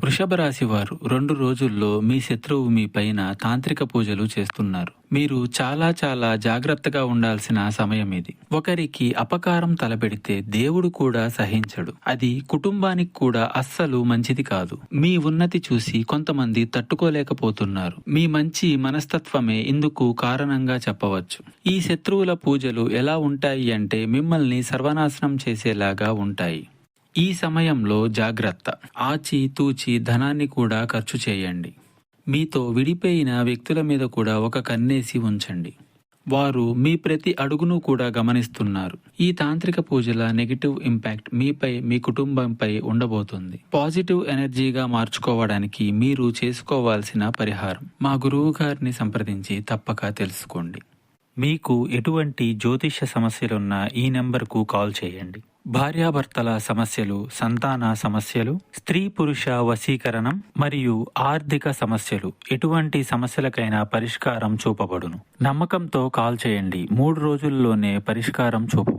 వృషభ రాశి వారు 2 రోజుల్లో మీ శత్రువు మీ పైన తాంత్రిక పూజలు చేస్తున్నారు. మీరు చాలా జాగ్రత్తగా ఉండాల్సిన సమయం ఇది. ఒకరికి అపకారం తలపెడితే దేవుడు కూడా సహించడు. అది కుటుంబానికి కూడా అస్సలు మంచిది కాదు. మీ ఉన్నతి చూసి కొంతమంది తట్టుకోలేకపోతున్నారు. మీ మంచి మనస్తత్వమే ఇందుకు కారణంగా చెప్పవచ్చు. ఈ శత్రువుల పూజలు ఎలా ఉంటాయి అంటే మిమ్మల్ని సర్వనాశనం చేసేలాగా ఉంటాయి. ఈ సమయంలో జాగ్రత్త. ఆచితూచి ధనాన్ని కూడా ఖర్చు చేయండి. మీతో విడిపోయిన వ్యక్తుల మీద కూడా ఒక కన్నేసి ఉంచండి. వారు మీ ప్రతి అడుగును కూడా గమనిస్తున్నారు. ఈ తాంత్రిక పూజల నెగిటివ్ ఇంపాక్ట్ మీపై, మీ కుటుంబంపై ఉండబోతుంది. పాజిటివ్ ఎనర్జీగా మార్చుకోవడానికి మీరు చేసుకోవాల్సిన పరిహారం మా గురువు గారిని సంప్రదించి తప్పక తెలుసుకోండి. మీకు ఎటువంటి జ్యోతిష్య సమస్యలున్నా ఈ నెంబర్కు కాల్ చేయండి. భార్యాభర్తల సమస్యలు, సంతాన సమస్యలు, స్త్రీ పురుష వశీకరణం మరియు ఆర్థిక సమస్యలు, ఎటువంటి సమస్యలకైనా పరిష్కారం చూపబడును. నమ్మకంతో కాల్ చేయండి. 3 రోజుల్లోనే పరిష్కారం చూపబడును.